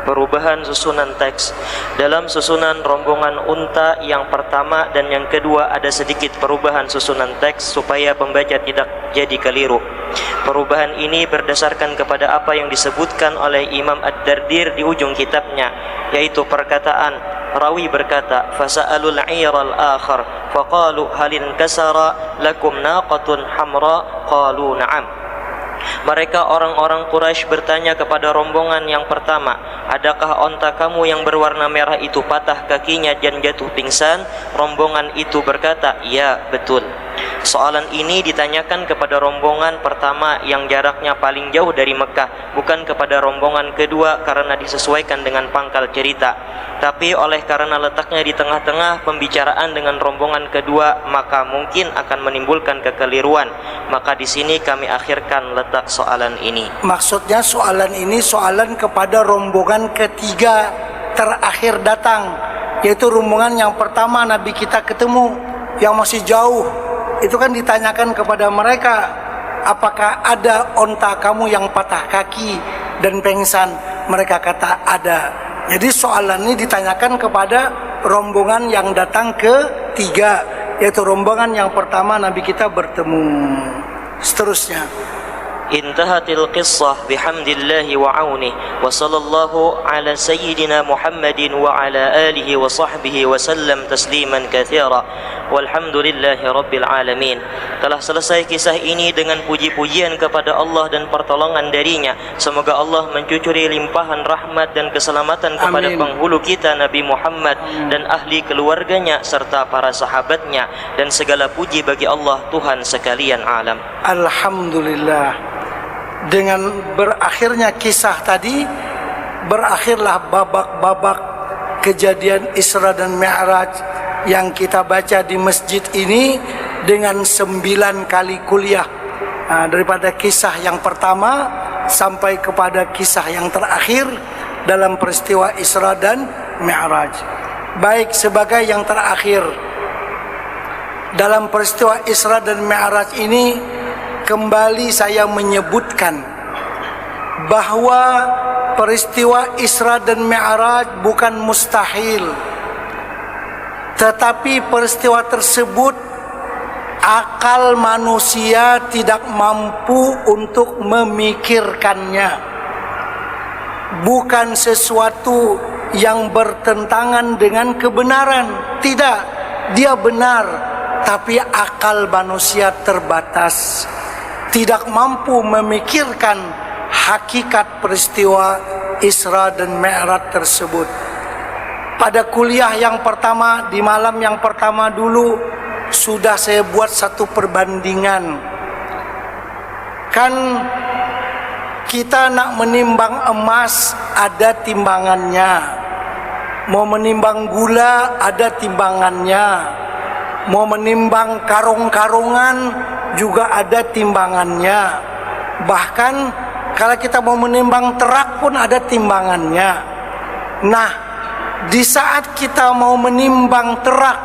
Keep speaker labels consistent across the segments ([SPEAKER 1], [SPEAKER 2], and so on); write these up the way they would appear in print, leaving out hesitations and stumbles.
[SPEAKER 1] Perubahan susunan teks. Dalam susunan rombongan unta yang pertama dan yang kedua ada sedikit perubahan susunan teks supaya pembaca tidak jadi keliru. Perubahan ini berdasarkan kepada apa yang disebutkan oleh Imam Ad-Dardir di ujung kitabnya, yaitu perkataan rawi berkata, fasa'alul 'iral akhar faqalu halin kasara lakum naqatun hamra qalu na'am. Mereka orang-orang Quraisy bertanya kepada rombongan yang pertama, adakah onta kamu yang berwarna merah itu patah kakinya dan jatuh pingsan? Rombongan itu berkata, ya betul. Soalan ini ditanyakan kepada rombongan pertama yang jaraknya paling jauh dari Mekah, bukan kepada rombongan kedua karena disesuaikan dengan pangkal cerita, tapi oleh karena letaknya di tengah-tengah pembicaraan dengan rombongan kedua, maka mungkin akan menimbulkan kekeliruan. Maka di sini kami akhirkan letak soalan ini.
[SPEAKER 2] Maksudnya soalan ini soalan kepada rombongan ketiga terakhir datang, yaitu rombongan yang pertama Nabi kita ketemu yang masih jauh. Itu kan ditanyakan kepada mereka, apakah ada onta kamu yang patah kaki dan pingsan? Mereka kata ada. Jadi soalan ini ditanyakan kepada rombongan yang datang ketiga, yaitu rombongan yang pertama Nabi kita bertemu. Seterusnya,
[SPEAKER 1] intahatil qissah bihamdillahi wa auni wa sallallahu ala sayyidina Muhammadin wa ala alihi wa sahbihi wa sallam tasliman katsira walhamdulillahi rabbil alamin. Telah selesai kisah ini dengan puji-pujian kepada Allah dan pertolongan darinya. Semoga Allah mencucuri limpahan rahmat dan keselamatan kepada penghulu kita Nabi Muhammad dan ahli keluarganya serta para sahabatnya, dan segala puji bagi Allah Tuhan sekalian alam.
[SPEAKER 2] Alhamdulillah. Dengan berakhirnya kisah tadi, berakhirlah babak-babak kejadian Isra dan Mi'raj yang kita baca di masjid ini dengan 9 kali kuliah, daripada kisah yang pertama sampai kepada kisah yang terakhir dalam peristiwa Isra dan Mi'raj. Baik, sebagai yang terakhir dalam peristiwa Isra dan Mi'raj ini, kembali saya menyebutkan bahwa peristiwa Isra dan Mi'raj bukan mustahil, tetapi peristiwa tersebut akal manusia tidak mampu untuk memikirkannya. Bukan sesuatu yang bertentangan dengan kebenaran, tidak, dia benar, tapi akal manusia terbatas, tidak mampu memikirkan hakikat peristiwa Isra dan Mi'raj tersebut. Pada kuliah yang pertama, di malam yang pertama dulu, sudah saya buat satu perbandingan. Kan kita nak menimbang emas ada timbangannya, mau menimbang gula ada timbangannya, mau menimbang karung-karungan juga ada timbangannya. Bahkan kalau kita mau menimbang terak pun ada timbangannya. Nah, di saat kita mau menimbang terak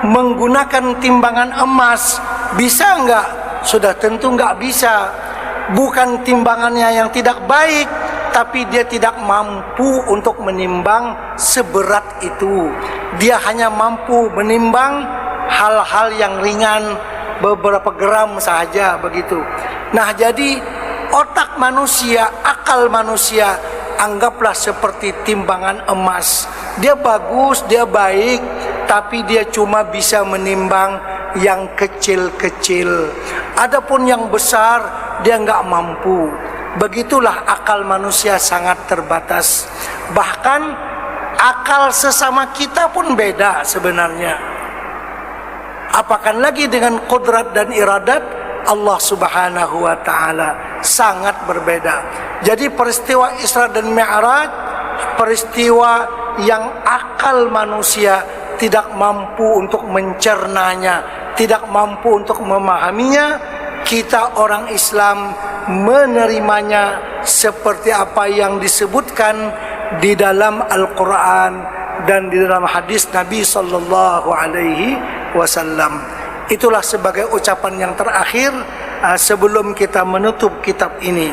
[SPEAKER 2] menggunakan timbangan emas, bisa enggak? Sudah tentu enggak bisa. Bukan timbangannya yang tidak baik, tapi dia tidak mampu untuk menimbang seberat itu. Dia hanya mampu menimbang hal-hal yang ringan, beberapa gram saja begitu. Nah, jadi otak manusia, akal manusia, anggaplah seperti timbangan emas. Dia bagus, dia baik, tapi dia cuma bisa menimbang yang kecil-kecil. Adapun yang besar dia enggak mampu. Begitulah akal manusia sangat terbatas. Bahkan akal sesama kita pun beda sebenarnya. Apakah lagi dengan qudrat dan iradat Allah Subhanahu wa taala, sangat berbeda. Jadi peristiwa Isra dan Mi'raj, peristiwa yang akal manusia tidak mampu untuk mencernanya, tidak mampu untuk memahaminya. Kita orang Islam menerimanya seperti apa yang disebutkan di dalam Al-Quran dan di dalam hadis Nabi sallallahu alaihi wasallam. Itulah sebagai ucapan yang terakhir sebelum kita menutup kitab ini.